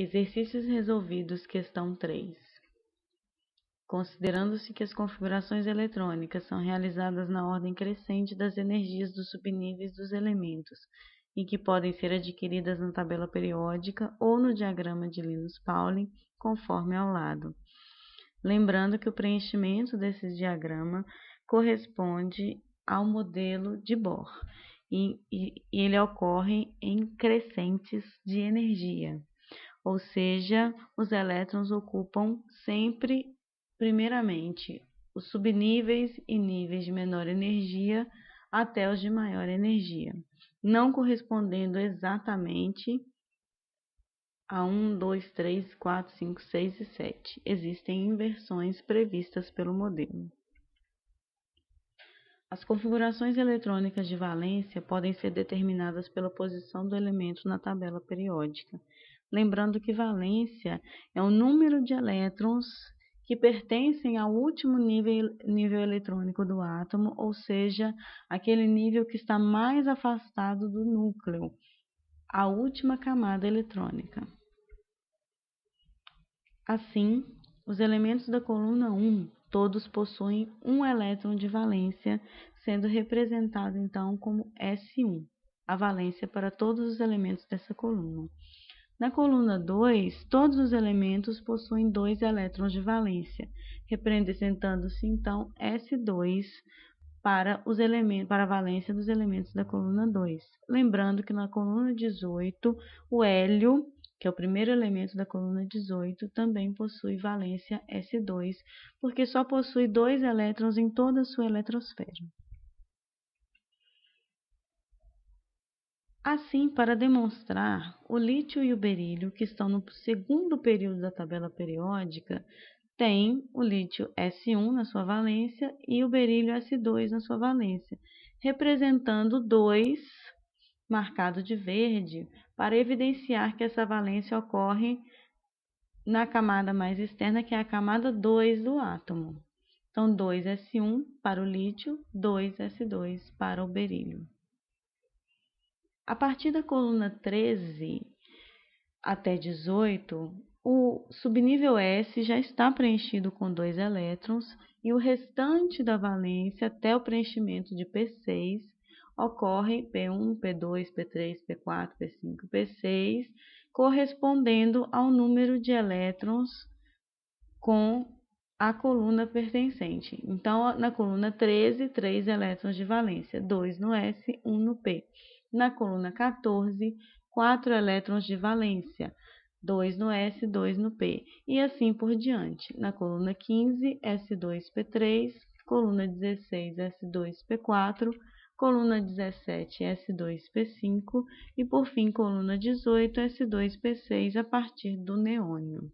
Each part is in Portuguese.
Exercícios resolvidos, questão 3. Considerando-se que as configurações eletrônicas são realizadas na ordem crescente das energias dos subníveis dos elementos, e que podem ser adquiridas na tabela periódica ou no diagrama de Linus-Pauling, conforme ao lado. Lembrando que o preenchimento desse diagrama corresponde ao modelo de Bohr, e ele ocorre em crescentes de energia. Ou seja, os elétrons ocupam sempre, primeiramente, os subníveis e níveis de menor energia até os de maior energia, não correspondendo exatamente a 1, 2, 3, 4, 5, 6 e 7. Existem inversões previstas pelo modelo. As configurações eletrônicas de valência podem ser determinadas pela posição do elemento na tabela periódica. Lembrando que valência é o número de elétrons que pertencem ao último nível eletrônico do átomo, ou seja, aquele nível que está mais afastado do núcleo, a última camada eletrônica. Assim, os elementos da coluna 1 todos possuem um elétron de valência, sendo representado então como S1, a valência para todos os elementos dessa coluna. Na coluna 2, todos os elementos possuem 2 elétrons de valência, representando-se então S2 para a valência dos elementos da coluna 2. Lembrando que na coluna 18, o hélio, que é o primeiro elemento da coluna 18, também possui valência S2, porque só possui 2 elétrons em toda a sua eletrosfera. Assim, para demonstrar, o lítio e o berílio, que estão no segundo período da tabela periódica, tem o lítio S1 na sua valência e o berílio S2 na sua valência, representando 2, marcado de verde, para evidenciar que essa valência ocorre na camada mais externa, que é a camada 2 do átomo. Então, 2S1 para o lítio, 2S2 para o berílio. A partir da coluna 13 até 18, o subnível S já está preenchido com 2 elétrons e o restante da valência até o preenchimento de P6 ocorre P1, P2, P3, P4, P5, P6, correspondendo ao número de elétrons com a coluna pertencente. Então, na coluna 13, 3 elétrons de valência, 2 no S, 1 no P. Na coluna 14, 4 elétrons de valência, 2 no S, 2 no P, e assim por diante. Na coluna 15, S2P3, coluna 16, S2P4, coluna 17, S2P5 e, por fim, coluna 18, S2P6 a partir do neônio.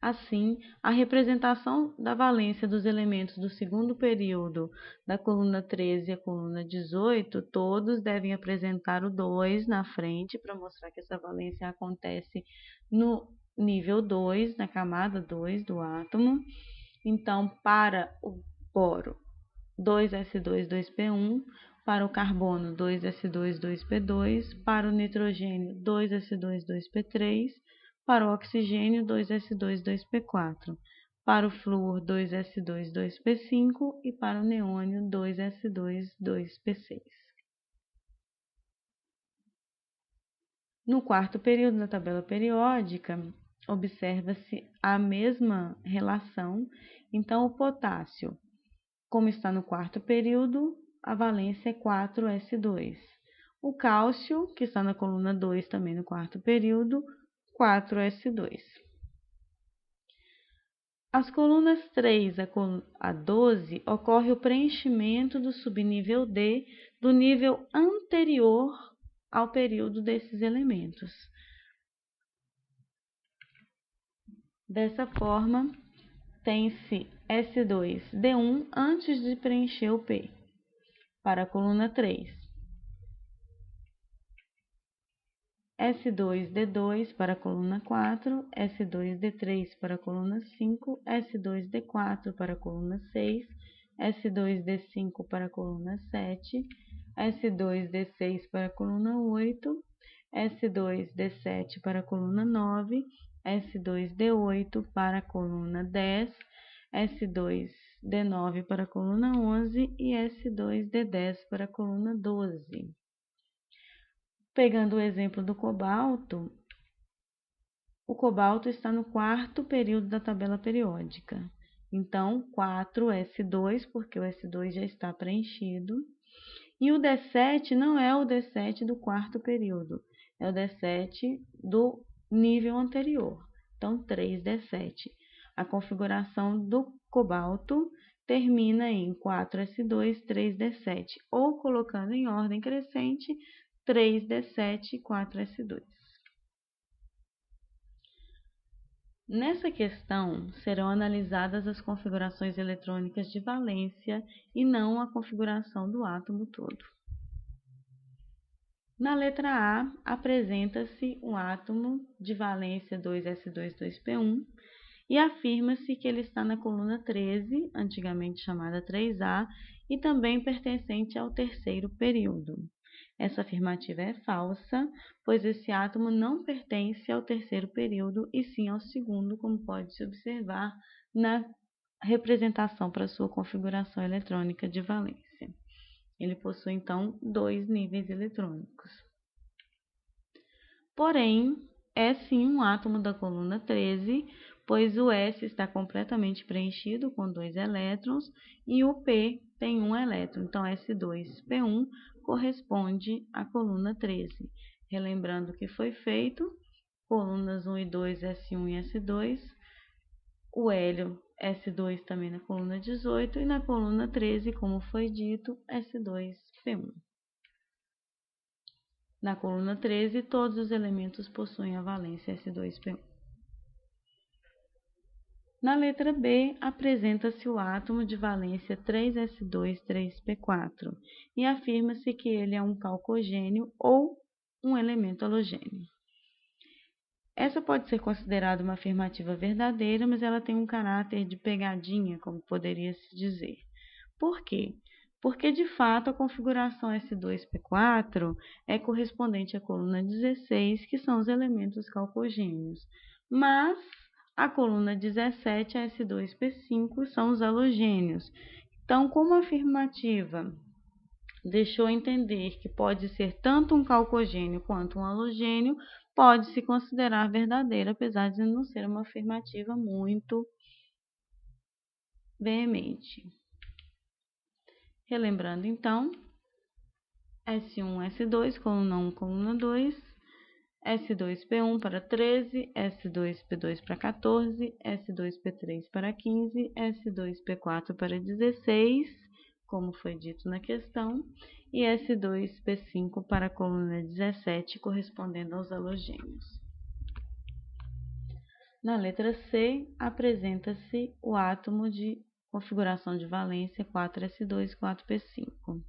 Assim, a representação da valência dos elementos do segundo período da coluna 13 e a coluna 18, todos devem apresentar o 2 na frente, para mostrar que essa valência acontece no nível 2, na camada 2 do átomo. Então, para o boro, 2s2, 2p1, para o carbono, 2s2, 2p2, para o nitrogênio, 2s2, 2p3, para o oxigênio, 2s2, 2p4, para o flúor, 2s2, 2p5 e para o neônio, 2s2, 2p6. No quarto período da tabela periódica, observa-se a mesma relação. Então, o potássio, como está no quarto período, a valência é 4s2. O cálcio, que está na coluna 2 também no quarto período, 4s2. As colunas 3 a 12 ocorre o preenchimento do subnível D do nível anterior ao período desses elementos. Dessa forma, tem-se S2D1 antes de preencher o P. Para a coluna 3. S2D2 para a coluna 4, S2D3 para a coluna 5, S2D4 para a coluna 6, S2D5 para a coluna 7, S2D6 para a coluna 8, S2D7 para a coluna 9, S2D8 para a coluna 10, S2D9 para a coluna 11 e S2D10 para a coluna 12. Pegando o exemplo do cobalto, o cobalto está no quarto período da tabela periódica. Então, 4S2, porque o S2 já está preenchido. E o D7 não é o D7 do quarto período, é o D7 do nível anterior. Então, 3D7. A configuração do cobalto termina em 4S2, 3D7, ou colocando em ordem crescente, 3D7 e 4S2. Nessa questão, serão analisadas as configurações eletrônicas de valência e não a configuração do átomo todo. Na letra A, apresenta-se um átomo de valência 2s2,2p1 e afirma-se que ele está na coluna 13, antigamente chamada 3A, e também pertencente ao terceiro período. Essa afirmativa é falsa, pois esse átomo não pertence ao terceiro período e sim ao segundo, como pode-se observar na representação para sua configuração eletrônica de valência. Ele possui, então, 2 níveis eletrônicos. Porém, é sim um átomo da coluna 13, pois o S está completamente preenchido com 2 elétrons e o P tem 1 elétron. Então, S2P1 corresponde à coluna 13. Relembrando o que foi feito, colunas 1 e 2, S1 e S2, o hélio S2 também na coluna 18 e na coluna 13, como foi dito, S2P1. Na coluna 13, todos os elementos possuem a valência S2P1. Na letra B, apresenta-se o átomo de valência 3s2, 3p4 e afirma-se que ele é um calcogênio ou um elemento halogênio. Essa pode ser considerada uma afirmativa verdadeira, mas ela tem um caráter de pegadinha, como poderia se dizer. Por quê? Porque, de fato, a configuração S2P4 é correspondente à coluna 16, que são os elementos calcogênios, mas a coluna 17, a S2P5, são os halogênios. Então, como a afirmativa deixou entender que pode ser tanto um calcogênio quanto um halogênio, pode-se considerar verdadeira, apesar de não ser uma afirmativa muito veemente. Relembrando, então, S1, S2, coluna 1, coluna 2, S2P1 para 13, S2P2 para 14, S2P3 para 15, S2P4 para 16, como foi dito na questão, e S2P5 para a coluna 17, correspondendo aos halogênios. Na letra C, apresenta-se o átomo de configuração de valência 4s2, 4p5.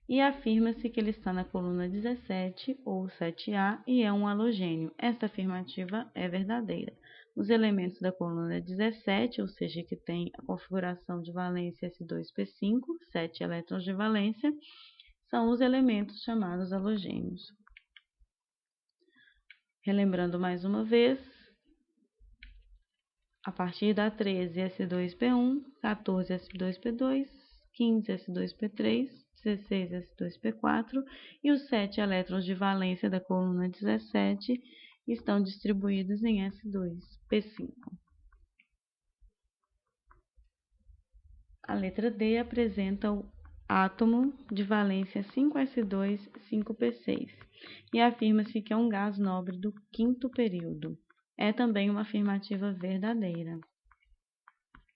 E afirma-se que ele está na coluna 17 ou 7A e é um halogênio. Esta afirmativa é verdadeira. Os elementos da coluna 17, ou seja, que tem a configuração de valência S2P5, 7 elétrons de valência, são os elementos chamados halogênios. Relembrando mais uma vez, a partir da 13, S2P1, 14, S2P2, 15, S2P3, 16, S2P4 e os 7 elétrons de valência da coluna 17 estão distribuídos em S2P5. A letra D apresenta o átomo de valência 5s2, 5p6 e afirma-se que é um gás nobre do quinto período. É também uma afirmativa verdadeira.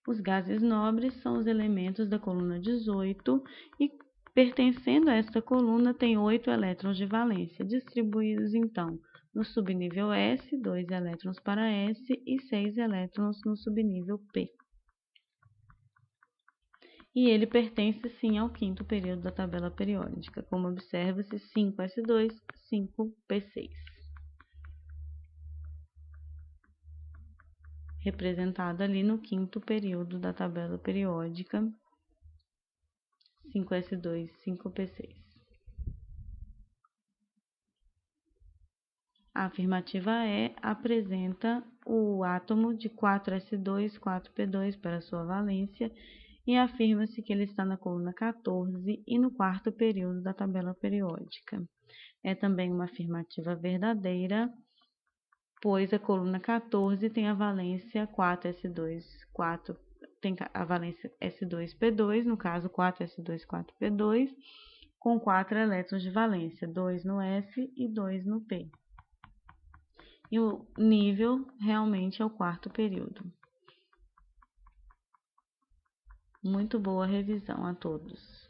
Os gases nobres são os elementos da coluna 18 e, pertencendo a esta coluna, tem 8 elétrons de valência, distribuídos, então, no subnível S, 2 elétrons para S e 6 elétrons no subnível P. E ele pertence, sim, ao quinto período da tabela periódica, como observa-se 5s2, 5p6. Representado ali no quinto período da tabela periódica, 5s2, 5p6. A afirmativa E apresenta o átomo de 4s2, 4p2 para sua valência e afirma-se que ele está na coluna 14 e no quarto período da tabela periódica. É também uma afirmativa verdadeira, pois a coluna 14 tem a valência 4s2, 4, tem a valência s2p2, no caso 4s2, 4p2, com 4 elétrons de valência, 2 no S e 2 no P. E o nível realmente é o quarto período. Muito boa revisão a todos.